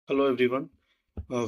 Hello everyone,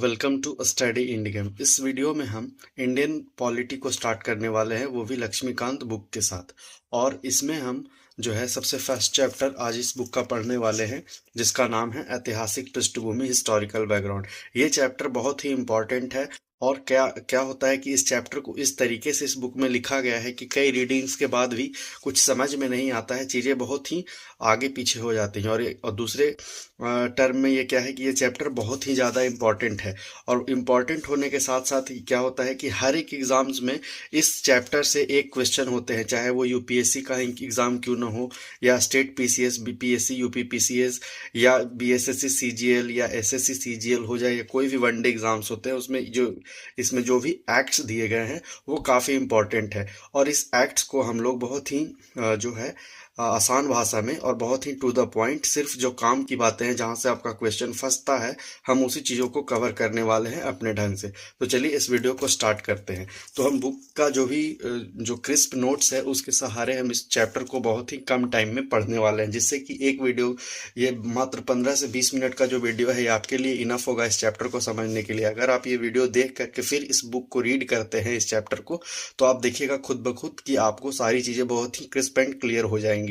welcome to study Indian. इस video में हम इंडियन पॉलिटी को स्टार्ट करने वाले हैं, वो भी लक्ष्मीकांत बुक के साथ। और इसमें हम जो है सबसे फर्स्ट चैप्टर आज इस बुक का पढ़ने वाले हैं, जिसका नाम है ऐतिहासिक पृष्ठभूमि, हिस्टोरिकल बैकग्राउंड। ये चैप्टर बहुत ही इम्पॉर्टेंट है। और क्या क्या होता है कि इस चैप्टर को इस तरीके से इस बुक में लिखा गया है कि कई रीडिंग्स के बाद भी कुछ समझ में नहीं आता है, चीज़ें बहुत ही आगे पीछे हो जाती हैं। और दूसरे टर्म में ये क्या है कि ये चैप्टर बहुत ही ज़्यादा इम्पॉर्टेंट है। और इम्पॉर्टेंट होने के साथ साथ ही क्या होता है कि हर एक एग्ज़ाम्स में इस चैप्टर से एक क्वेश्चन होते हैं, चाहे वो यूपीएससी का एग्ज़ाम क्यों ना हो, या state PCS, BPSC, UP PCS, या बीएसएससी सीजीएल, या एसएससी सीजीएल हो जाए, या कोई भी वनडे एग्ज़ाम्स होते हैं, उसमें जो इसमें जो भी एक्ट्स दिए गए हैं वो काफ़ी इम्पॉर्टेंट है। और इस एक्ट्स को हम लोग बहुत ही जो है आसान भाषा में और बहुत ही टू द पॉइंट, सिर्फ जो काम की बातें हैं, जहां से आपका क्वेश्चन फंसता है, हम उसी चीज़ों को कवर करने वाले हैं अपने ढंग से। तो चलिए इस वीडियो को स्टार्ट करते हैं। तो हम बुक का जो भी जो क्रिस्प नोट्स है उसके सहारे हम इस चैप्टर को बहुत ही कम टाइम में पढ़ने वाले हैं, जिससे कि एक वीडियो, ये मात्र 15 से 20 मिनट का जो वीडियो है, ये आपके लिए इनफ होगा इस चैप्टर को समझने के लिए। अगर आप ये वीडियो देख करके फिर इस बुक को रीड करते हैं, इस चैप्टर को, तो आप देखिएगा खुद ब खुद कि आपको सारी चीज़ें बहुत ही क्रिस्प एंड क्लियर हो जाएंगी।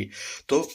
तो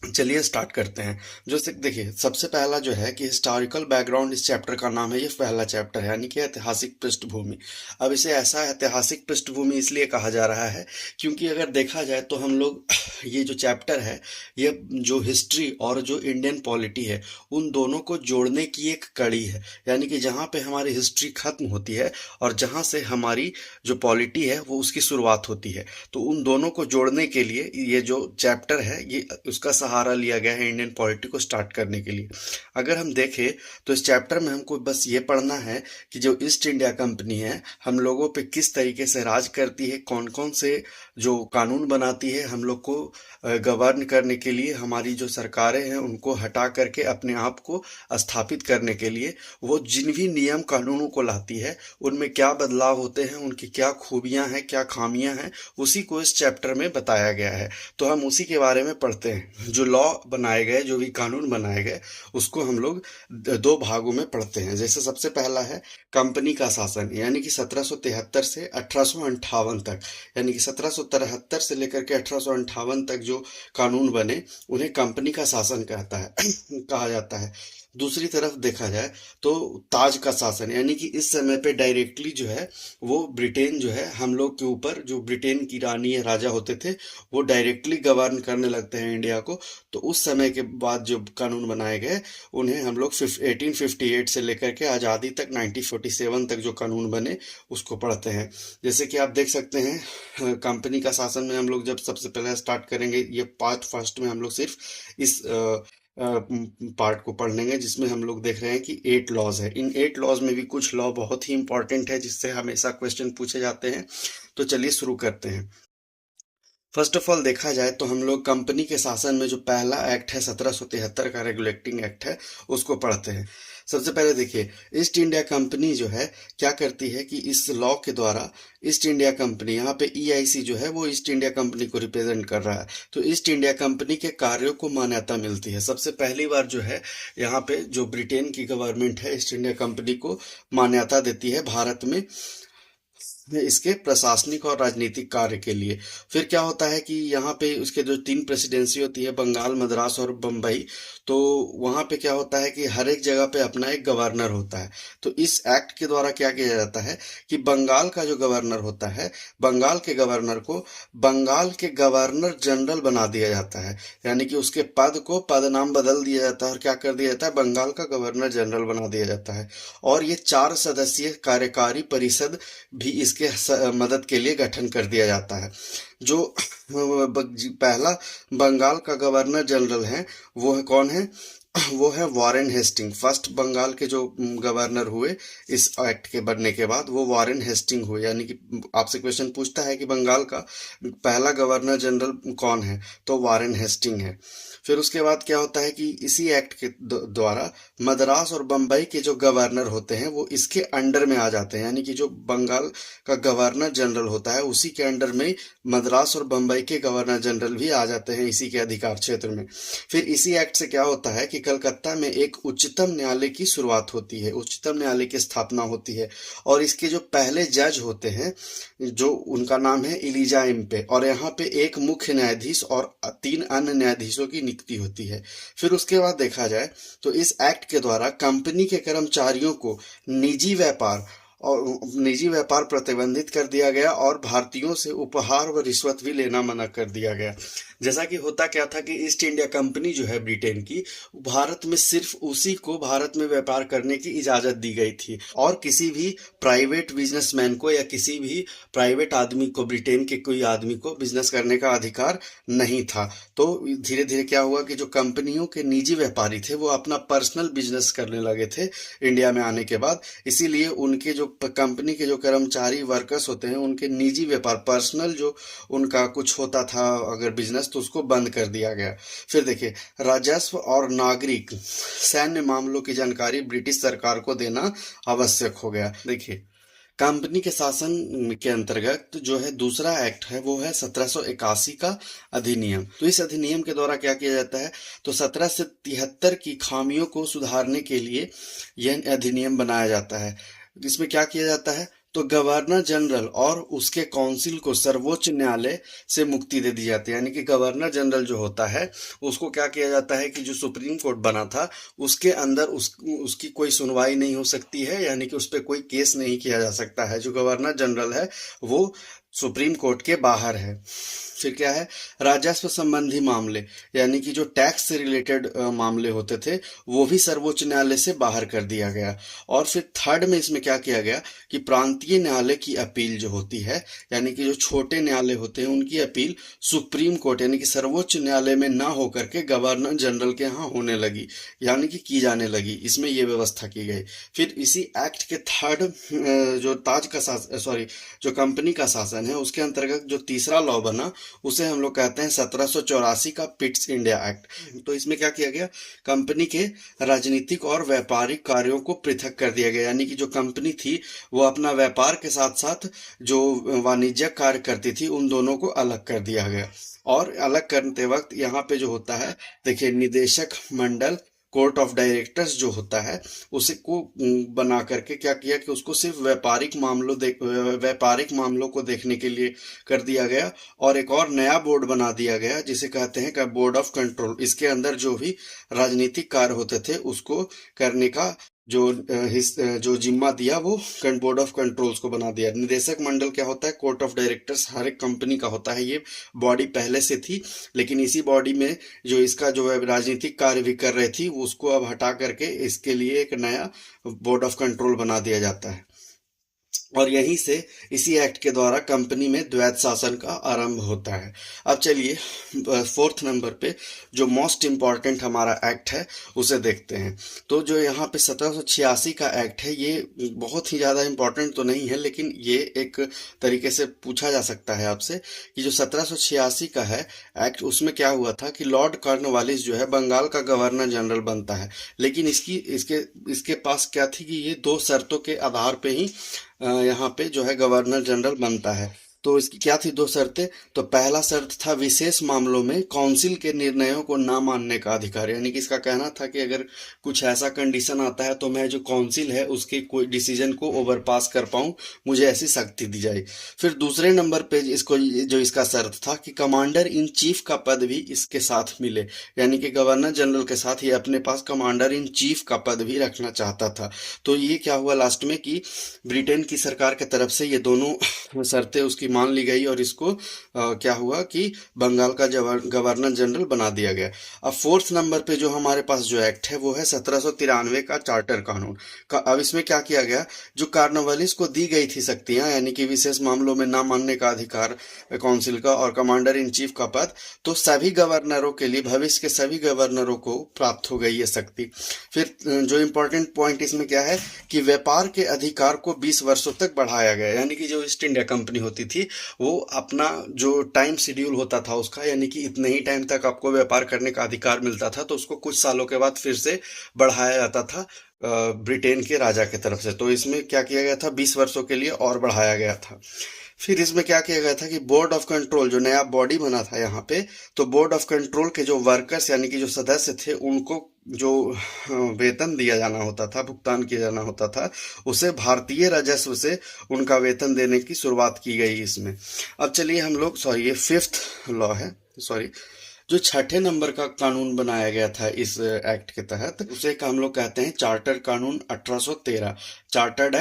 चलिए स्टार्ट करते हैं। जो देखिए, सबसे पहला जो है कि हिस्टोरिकल बैकग्राउंड, इस चैप्टर का नाम है, ये पहला चैप्टर है, यानी कि ऐतिहासिक पृष्ठभूमि। अब इसे ऐसा ऐतिहासिक पृष्ठभूमि इसलिए कहा जा रहा है क्योंकि अगर देखा जाए तो हम लोग ये जो चैप्टर है, ये जो हिस्ट्री और जो इंडियन पॉलिटी है, उन दोनों को जोड़ने की एक कड़ी है। यानी कि जहाँ पे हमारी हिस्ट्री खत्म होती है और जहाँ से हमारी जो पॉलिटी है वो उसकी शुरुआत होती है, तो उन दोनों को जोड़ने के लिए ये जो चैप्टर है, ये उसका सहारा लिया गया है इंडियन पॉलिटी को स्टार्ट करने के लिए। अगर हम देखें तो इस चैप्टर में हमको बस ये पढ़ना है कि जो ईस्ट इंडिया कंपनी है, हम लोगों पे किस तरीके से राज करती है, कौन कौन से जो कानून बनाती है हम लोग को गवर्न करने के लिए, हमारी जो सरकारें हैं उनको हटा करके अपने आप को स्थापित करने के लिए वो जिन भी नियम कानूनों को लाती है, उनमें क्या बदलाव होते हैं, उनकी क्या खूबियां हैं, क्या खामियां हैं, उसी को इस चैप्टर में बताया गया है। तो हम उसी के बारे में पढ़ते हैं। जो लॉ बनाए गए, जो भी कानून बनाए गए, उसको हम लोग दो भागों में पढ़ते हैं। जैसे सबसे पहला है कंपनी का शासन, यानी कि 1773 से 1858 तक, यानी कि 1773 से लेकर के 1858 तक जो कानून बने, उन्हें कंपनी का शासन कहता है कहा जाता है। दूसरी तरफ देखा जाए तो ताज का शासन, यानी कि इस समय पे डायरेक्टली जो है वो ब्रिटेन जो है हम लोग के ऊपर, जो ब्रिटेन की रानी या राजा होते थे, वो डायरेक्टली गवर्न करने लगते हैं इंडिया को। तो उस समय के बाद जो कानून बनाए गए, उन्हें हम लोग 1858 से लेकर के आज़ादी तक 1947 तक जो कानून बने उसको पढ़ते हैं। जैसे कि आप देख सकते हैं, कंपनी का शासन में हम लोग जब सबसे पहले स्टार्ट करेंगे, ये पार्ट फर्स्ट में हम लोग सिर्फ इस पार्ट को पढ़ लेंगे, जिसमें हम लोग देख रहे हैं कि 8 लॉज है। इन 8 लॉज में भी कुछ लॉ बहुत ही इंपॉर्टेंट है, जिससे हमेशा क्वेश्चन पूछे जाते हैं। तो चलिए शुरू करते हैं। फर्स्ट ऑफ ऑल देखा जाए तो हम लोग कंपनी के शासन में जो पहला एक्ट है 1773 का रेगुलेटिंग एक्ट है, उसको पढ़ते हैं। सबसे पहले देखिए, ईस्ट इंडिया कंपनी जो है क्या करती है कि इस लॉ के द्वारा ईस्ट इंडिया कंपनी, यहाँ पे ईआईसी जो है वो ईस्ट इंडिया कंपनी को रिप्रेजेंट कर रहा है, तो ईस्ट इंडिया कंपनी के कार्यों को मान्यता मिलती है। सबसे पहली बार जो है यहाँ पे जो ब्रिटेन की गवर्नमेंट है, ईस्ट इंडिया कंपनी को मान्यता देती है भारत में इसके प्रशासनिक और राजनीतिक कार्य के लिए। फिर क्या होता है कि यहाँ पे उसके जो 3 प्रेसिडेंसी होती है, बंगाल, मद्रास और बम्बई, तो वहाँ पे क्या होता है कि हर एक जगह पे अपना एक गवर्नर होता है। तो इस एक्ट के द्वारा क्या किया जाता है कि बंगाल का जो गवर्नर होता है, बंगाल के गवर्नर को बंगाल के गवर्नर जनरल बना दिया जाता है, यानी कि उसके पद को पद नाम बदल दिया जाता है और क्या कर दिया जाता है, बंगाल का गवर्नर जनरल बना दिया जाता है। और ये 4 सदस्यीय कार्यकारी परिषद भी इसके मदद के लिए गठन कर दिया जाता है। जो पहला बंगाल का गवर्नर जनरल है वो है कौन है, वो है वॉरेन हेस्टिंग। फर्स्ट बंगाल के जो गवर्नर हुए इस एक्ट के बनने के बाद, वो वॉरेन हेस्टिंग हुए। यानी कि आपसे क्वेश्चन पूछता है कि बंगाल का पहला गवर्नर जनरल कौन है, तो वॉरेन हेस्टिंग है। फिर उसके बाद क्या होता है कि इसी एक्ट के द्वारा मद्रास और बम्बई के जो गवर्नर होते हैं वो इसके अंडर में आ जाते हैं, यानी कि जो बंगाल का गवर्नर जनरल होता है उसी के अंडर में मद्रास और बम्बई के गवर्नर जनरल भी आ जाते हैं इसी के अधिकार क्षेत्र में। फिर इसी एक्ट से क्या होता है कि कलकत्ता में एक उच्चतम न्यायालय की शुरुआत होती है, उच्चतम न्यायालय की स्थापना होती है। और इसके जो पहले जज होते हैं, जो उनका नाम है इलीजा इम्पे, और यहाँ पे एक मुख्य न्यायाधीश और 3 अन्य न्यायाधीशों की नियुक्ति होती है। फिर उसके बाद देखा जाए तो इस एक्ट के द्वारा कंपनी के कर्मचारियों को निजी व्यापार प्रतिबंधित कर दिया गया और भारतीयों से उपहार व रिश्वत भी लेना मना कर दिया गया। जैसा कि होता क्या था कि ईस्ट इंडिया कंपनी जो है ब्रिटेन की, भारत में सिर्फ उसी को भारत में व्यापार करने की इजाजत दी गई थी और किसी भी प्राइवेट बिजनेसमैन को या किसी भी प्राइवेट आदमी को, ब्रिटेन के कोई आदमी को बिजनेस करने का अधिकार नहीं था। तो धीरे धीरे क्या हुआ कि जो कंपनियों के निजी व्यापारी थे वो अपना पर्सनल बिजनेस करने लगे थे इंडिया में आने के बाद। इसीलिए उनके जो कंपनी के जो कर्मचारी वर्कर्स होते हैं, उनके निजी व्यापार, पर्सनल जो उनका कुछ होता था अगर बिजनेस, तो उसको बंद कर दिया गया। फिर देखिए, राजस्व और नागरिक सैन्य मामलों की जानकारी ब्रिटिश सरकार को देना आवश्यक हो गया। देखिए, कंपनी के शासन के अंतर्गत जो है दूसरा एक्ट है वो है 1781 का अधिनियम। तो इस अधिनियम के द्वारा क्या किया जाता है, तो 1773 की खामियों को सुधारने के लिए यह अधिनियम बनाया जाता है। इसमें क्या किया जाता है, तो गवर्नर जनरल और उसके काउंसिल को सर्वोच्च न्यायालय से मुक्ति दे दी जाती है। यानी कि गवर्नर जनरल जो होता है उसको क्या किया जाता है कि जो सुप्रीम कोर्ट बना था उसके अंदर उसकी कोई सुनवाई नहीं हो सकती है, यानी कि उस पर कोई केस नहीं किया जा सकता है। जो गवर्नर जनरल है वो सुप्रीम कोर्ट के बाहर है। फिर क्या है, राजस्व संबंधी मामले, यानी कि जो टैक्स से रिलेटेड मामले होते थे वो भी सर्वोच्च न्यायालय से बाहर कर दिया गया। और फिर थर्ड में इसमें क्या किया गया कि प्रांतीय न्यायालय की अपील जो होती है, यानी कि जो छोटे न्यायालय होते हैं उनकी अपील सुप्रीम कोर्ट यानी कि सर्वोच्च न्यायालय में ना होकर के गवर्नर जनरल के यहाँ होने लगी, यानी कि की जाने लगी। इसमें ये व्यवस्था की गई। फिर इसी एक्ट के थर्ड जो कंपनी का शासन है उसके अंतर्गत जो तीसरा लॉ बना उसे हम लोग कहते हैं 1784 का पिट्स इंडिया एक्ट। तो इसमें क्या किया गया, कंपनी के राजनीतिक और व्यापारिक कार्यों को पृथक कर दिया गया। यानी कि जो कंपनी थी वो अपना व्यापार के साथ साथ जो वाणिज्यिक कार्य करती थी उन दोनों को अलग कर दिया गया। और अलग करते वक्त यहाँ पे जो होता है, देखिए, निदेशक मंडल, कोर्ट ऑफ डायरेक्टर्स जो होता है उसे को बना करके क्या किया कि उसको सिर्फ व्यापारिक मामलों को देखने के लिए कर दिया गया। और एक और नया बोर्ड बना दिया गया जिसे कहते हैं का बोर्ड ऑफ कंट्रोल। इसके अंदर जो भी राजनीतिक कार्य होते थे उसको करने का जो जिम्मा दिया वो बोर्ड ऑफ कंट्रोल्स को बना दिया। निदेशक मंडल क्या होता है, कोर्ट ऑफ डायरेक्टर्स हर एक कंपनी का होता है। ये बॉडी पहले से थी, लेकिन इसी बॉडी में जो इसका जो राजनीतिक कार्य भी कर रही थी उसको अब हटा करके इसके लिए एक नया बोर्ड ऑफ कंट्रोल बना दिया जाता है। और यहीं से इसी एक्ट के द्वारा कंपनी में द्वैत शासन का आरंभ होता है। अब चलिए फोर्थ नंबर पे जो मोस्ट इम्पॉर्टेंट हमारा एक्ट है उसे देखते हैं। तो जो यहाँ पे 1786 का एक्ट है ये बहुत ही ज़्यादा इम्पॉर्टेंट तो नहीं है, लेकिन ये एक तरीके से पूछा जा सकता है आपसे कि जो 1786 का है एक्ट, उसमें क्या हुआ था कि लॉर्ड कॉर्नवालिस जो है बंगाल का गवर्नर जनरल बनता है। लेकिन इसके पास क्या थी कि ये 2 शर्तों के आधार पे ही यहाँ पे जो है गवर्नर जनरल बनता है। तो इसकी क्या थी 2 शर्तें, तो पहला शर्त था विशेष मामलों में काउंसिल के निर्णयों को ना मानने का अधिकार। यानी कि इसका कहना था कि अगर कुछ ऐसा कंडीशन आता है तो मैं जो काउंसिल है उसके कोई डिसीजन को ओवरपास कर पाऊं, मुझे ऐसी शक्ति दी जाए। फिर दूसरे नंबर पे इसका शर्त था कि कमांडर इन चीफ का पद भी इसके साथ मिले। यानी कि गवर्नर जनरल के साथ ये अपने पास कमांडर इन चीफ का पद भी रखना चाहता था। तो ये क्या हुआ लास्ट में कि ब्रिटेन की सरकार की तरफ से ये दोनों शर्तें उसकी मान ली गई और इसको क्या हुआ कि बंगाल का गवर्नर जनरल बना दिया गया। अब फोर्थ नंबर पे जो हमारे पास जो एक्ट है वो है 1793 का चार्टर कानून का। अब इसमें क्या किया गया, जो कॉर्नवालिस को दी गई थी शक्तियां, यानी कि विशेष मामलों में ना मानने का अधिकार काउंसिल का और कमांडर इन चीफ का पद, तो सभी गवर्नरों के लिए, भविष्य के सभी गवर्नरों को प्राप्त हो गई ये शक्ति। फिर जो इम्पोर्टेंट पॉइंट इसमें क्या है कि व्यापार के अधिकार को 20 वर्षों तक बढ़ाया गया। यानी कि जो ईस्ट इंडिया कंपनी होती थी वो अपना जो टाइम शेड्यूल होता था उसका, यानी कि इतने ही टाइम तक आपको व्यापार करने का अधिकार मिलता था, तो उसको कुछ सालों के बाद फिर से बढ़ाया जाता था ब्रिटेन के राजा की तरफ से। तो इसमें क्या किया गया था, 20 वर्षों के लिए और बढ़ाया गया था। फिर इसमें क्या किया गया था कि बोर्ड ऑफ कंट्रोल जो नया बॉडी बना था यहाँ पे, तो बोर्ड ऑफ कंट्रोल के जो वर्कर्स यानी कि जो सदस्य थे उनको जो वेतन दिया जाना होता था, भुगतान किया जाना होता था, उसे भारतीय राजस्व से उनका वेतन देने की शुरुआत की गई इसमें। अब चलिए हम लोग, सॉरी ये फिफ्थ लॉ है, सॉरी जो छठे नंबर का कानून बनाया गया था इस एक्ट के तहत, उसे हम लोग कहते हैं चार्टर कानून 1813, चार्टर्ड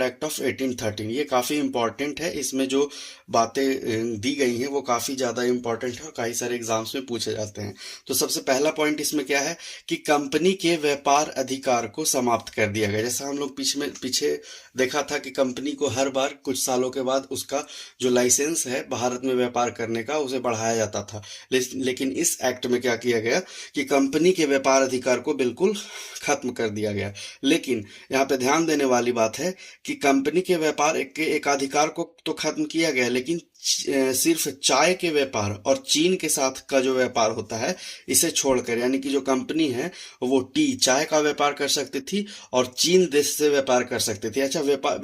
एक्ट ऑफ 1813। ये काफ़ी इंपॉर्टेंट है, इसमें जो बातें दी गई हैं वो काफ़ी ज़्यादा इंपॉर्टेंट है और कई सारे एग्जाम्स में पूछे जाते हैं। तो सबसे पहला पॉइंट इसमें क्या है कि कंपनी के व्यापार अधिकार को समाप्त कर दिया गया। जैसा हम लोग पीछे देखा था कि कंपनी को हर बार कुछ सालों के बाद उसका जो लाइसेंस है भारत में व्यापार करने का उसे बढ़ाया जाता था, लेकिन इस एक्ट में क्या किया गया कि कंपनी के व्यापार अधिकार को बिल्कुल खत्म कर दिया गया। लेकिन यहाँ पे ध्यान देने वाली बात है कि कंपनी के व्यापार के एकाधिकार को तो खत्म किया गया, लेकिन सिर्फ चाय के व्यापार और चीन के साथ का जो व्यापार होता है इसे छोड़कर, यानी कि जो कंपनी है वो चाय का व्यापार कर सकती थी और चीन देश से व्यापार कर सकती थी। अच्छा, व्यापार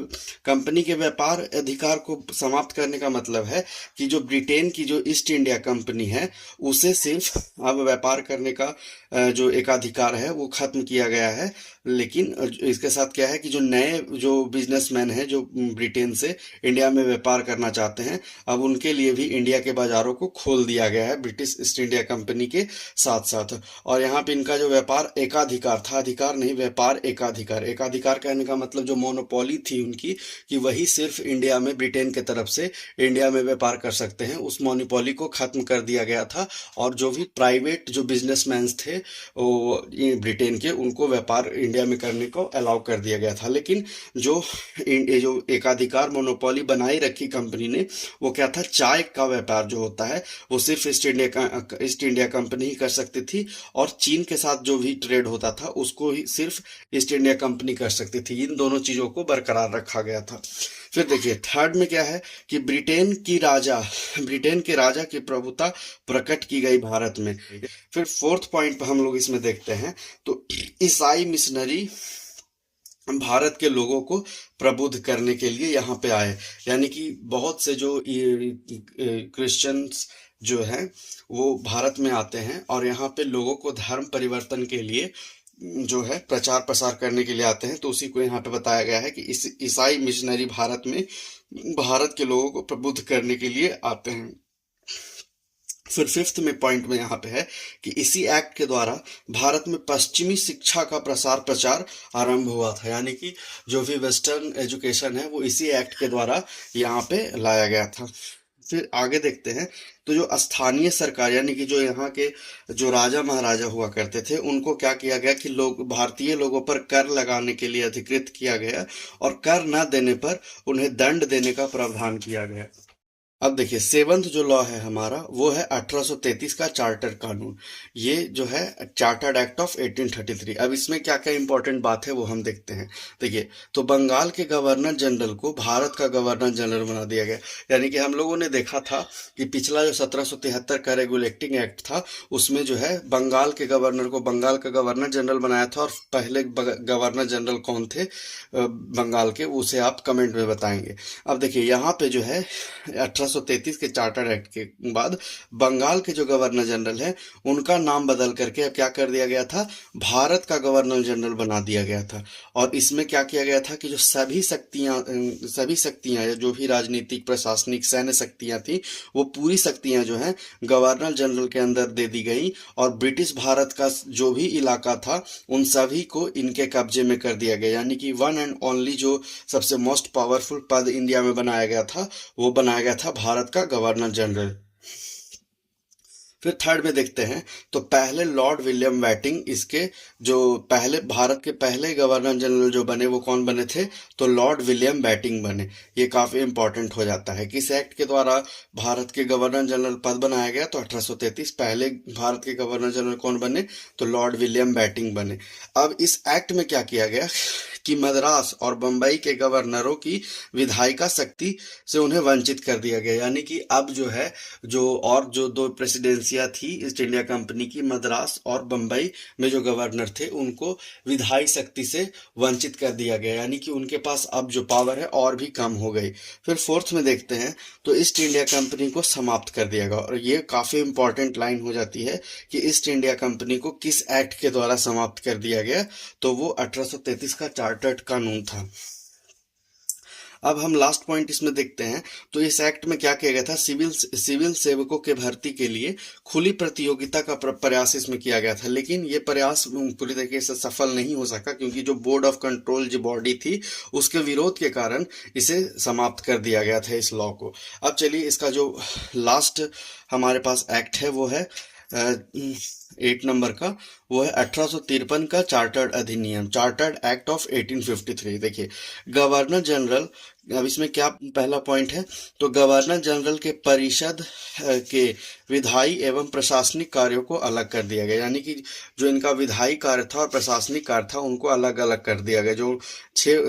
कंपनी के व्यापार अधिकार को समाप्त करने का मतलब है कि जो ब्रिटेन की जो ईस्ट इंडिया कंपनी है उसे सिर्फ अब व्यापार करने का जो एकाधिकार है वो खत्म किया गया है। लेकिन इसके साथ क्या है कि जो नए जो बिजनेसमैन हैं जो ब्रिटेन से इंडिया में व्यापार करना चाहते हैं, अब उनके लिए भी इंडिया के बाजारों को खोल दिया गया है ब्रिटिश ईस्ट इंडिया कंपनी के साथ साथ। और यहाँ पे इनका जो व्यापार एकाधिकार था, अधिकार नहीं, व्यापार एकाधिकार, एकाधिकार कहने का मतलब जो मोनोपोली थी उनकी कि वही सिर्फ इंडिया में ब्रिटेन के तरफ से इंडिया में व्यापार कर सकते हैं, उस मोनोपोली को खत्म कर दिया गया था। और जो भी प्राइवेट जो बिजनेसमैन थे वो ब्रिटेन के, उनको व्यापार इंडिया में करने को अलाउ कर दिया गया था। लेकिन जो एकाधिकार मोनोपोली बनाई रखी कंपनी ने वो क्या था, चाय का व्यापार जो होता है वो सिर्फ ईस्ट इंडिया कंपनी ही कर सकती थी और चीन के साथ जो भी ट्रेड होता था उसको ही सिर्फ ईस्ट इंडिया कंपनी कर सकती थी। इन दोनों चीजों को बरकरार रखा गया था। फिर देखिए थर्ड में क्या है कि ब्रिटेन के राजा की प्रभुता प्रकट की गई भारत में। फिर फोर्थ पॉइंट पर हम लोग इसमें देखते हैं तो ईसाई मिशनरी भारत के लोगों को प्रबुद्ध करने के लिए यहाँ पे आए, यानी कि बहुत से जो क्रिश्चियंस जो हैं वो भारत में आते हैं और यहाँ पे लोगों को धर्म परिवर्तन के लिए जो है प्रचार प्रसार करने के लिए आते हैं। तो उसी को यहाँ पे बताया गया है कि इस ईसाई मिशनरी भारत में भारत के लोगों को प्रबुद्ध करने के लिए आते हैं। फिर फिफ्थ में पॉइंट में यहाँ पे है कि इसी एक्ट के द्वारा भारत में पश्चिमी शिक्षा का प्रचार आरंभ हुआ था, यानी कि जो भी वेस्टर्न एजुकेशन है वो इसी एक्ट के द्वारा यहाँ पे लाया गया था। फिर आगे देखते हैं तो जो स्थानीय सरकार यानी कि जो यहाँ के जो राजा महाराजा हुआ करते थे उनको क्या किया गया कि भारतीय लोगों पर कर लगाने के लिए अधिकृत किया गया और कर न देने पर उन्हें दंड देने का प्रावधान किया गया। अब देखिए सेवंथ जो लॉ है हमारा वो है 1833 का चार्टर कानून, ये जो है चार्टर्ड एक्ट ऑफ 1833। अब इसमें क्या क्या इंपॉर्टेंट बात है वो हम देखते हैं। देखिए तो बंगाल के गवर्नर जनरल को भारत का गवर्नर जनरल बना दिया गया, यानी कि हम लोगों ने देखा था कि पिछला जो 1773 का रेगुलेटिंग एक्ट था उसमें जो है बंगाल के गवर्नर को बंगाल का गवर्नर जनरल बनाया था। और पहले गवर्नर जनरल कौन थे बंगाल के, उसे आप कमेंट में बताएंगे। अब देखिए यहाँ पे जो है 1833 के चार्टर एक्ट के बाद बंगाल के जो गवर्नर जनरल हैं उनका नाम बदल करके अब क्या कर दिया गया था, भारत का गवर्नर जनरल बना दिया गया था। और इसमें क्या किया गया था कि जो सभी शक्तियां जो भी राजनीतिक प्रशासनिक सैन्य शक्तियां थी वो पूरी शक्तियां जो हैं गवर्नर जनरल के अंदर दे दी गई और ब्रिटिश भारत का जो भी इलाका था उन सभी को इनके कब्जे में कर दिया गया, यानी कि वन एंड ओनली जो सबसे मोस्ट पावरफुल पद इंडिया में बनाया गया था वो बनाया गया था भारत का गवर्नर जनरल। फिर थर्ड में देखते हैं तो पहले लॉर्ड विलियम बैटिंग इसके जो पहले भारत के पहले गवर्नर जनरल जो बने वो कौन बने थे, तो लॉर्ड विलियम बैटिंग बने। ये काफी इंपॉर्टेंट हो जाता है। किस एक्ट के द्वारा भारत के गवर्नर जनरल पद बनाया गया, तो 1833 पहले भारत के गवर्नर जनरल कौन बने, तो लॉर्ड विलियम बैटिंग बने। अब इस एक्ट में क्या किया गया कि मद्रास और बंबई के गवर्नरों की विधायिका शक्ति से उन्हें वंचित कर दिया गया। यानी कि अब जो है जो दो प्रेसिडेंसियां थी ईस्ट इंडिया कंपनी की, मद्रास और बंबई में जो गवर्नर थे उनको विधायी शक्ति से वंचित कर दिया गया, यानी कि उनके पास अब जो पावर है और भी कम हो गई। फिर फोर्थ में देखते हैं तो ईस्ट इंडिया कंपनी को समाप्त कर दिया गया, और ये काफी इंपॉर्टेंट लाइन हो जाती है कि ईस्ट इंडिया कंपनी को किस एक्ट के द्वारा समाप्त कर दिया गया, तो वो 1833 का चार्टर्ड कानून था। अब हम लास्ट पॉइंट इसमें देखते हैं तो इस एक्ट में क्या किया गया था, सिविल सेवकों के भर्ती के लिए खुली प्रतियोगिता का प्रयास इसमें किया गया था, लेकिन ये प्रयास पूरी तरीके से सफल नहीं हो सका, क्योंकि जो बोर्ड ऑफ कंट्रोल जो बॉडी थी उसके विरोध के कारण इसे समाप्त कर दिया गया था इस लॉ को। अब चलिए इसका जो लास्ट हमारे पास एक्ट है वो है 8 नंबर का, वो है 1853 का चार्टर्ड अधिनियम, चार्टर्ड एक्ट ऑफ 1853। देखिए गवर्नर जनरल, अब इसमें क्या पहला पॉइंट है, तो गवर्नर जनरल के परिषद के विधायी एवं प्रशासनिक कार्यों को अलग कर दिया गया, यानी कि जो इनका विधायी कार्य था और प्रशासनिक कार्य था उनको अलग अलग कर दिया गया। जो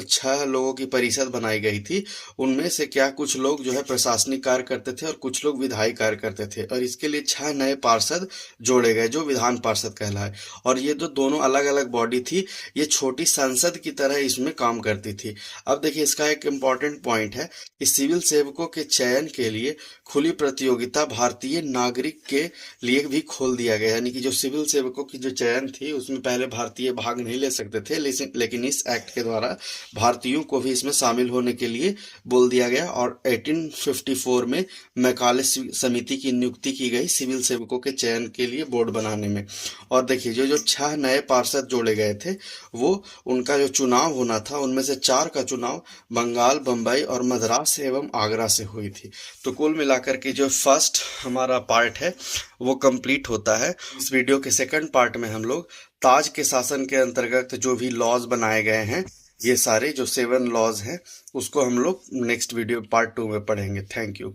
छह लोगों की परिषद बनाई गई थी उनमें से क्या कुछ लोग जो है प्रशासनिक कार्य करते थे और कुछ लोग विधायी कार्य करते थे, और इसके लिए 6 नए पार्षद जोड़े गए जो विधान पार्षद कहलाए। और ये जो दोनों अलग अलग बॉडी थी ये छोटी संसद की तरह इसमें काम करती थी। अब देखिए इसका एक इम्पॉर्टेंट पॉइंट है कि सिविल सेवकों के चयन के लिए खुली प्रतियोगिता भारतीय नागरिक के लिए भी खोल दिया गया, यानी कि जो सिविल सेवकों की जो चयन थी उसमें पहले भारतीय भाग नहीं ले सकते थे, लेकिन इस एक्ट के द्वारा भारतीयों को भी इसमें शामिल होने के लिए बोल दिया गया। और 1854 में मैकाले समिति की नियुक्ति की गई सिविल सेवकों के चयन के लिए बोर्ड बनाने में। और देखिए जो 6 नए पार्षद जोड़े गए थे वो उनका जो चुनाव होना था उनमें से 4 का चुनाव बंगाल, बंबई और मद्रास एवं आगरा से हुई थी। तो कुल मिलाकर के जो फर्स्ट हमारा पार्ट है वो कंप्लीट होता है। इस वीडियो के सेकंड पार्ट में हम लोग ताज के शासन के अंतर्गत जो भी लॉज बनाए गए हैं, ये सारे जो 7 लॉज हैं उसको हम लोग नेक्स्ट वीडियो पार्ट 2 में पढ़ेंगे। Thank you.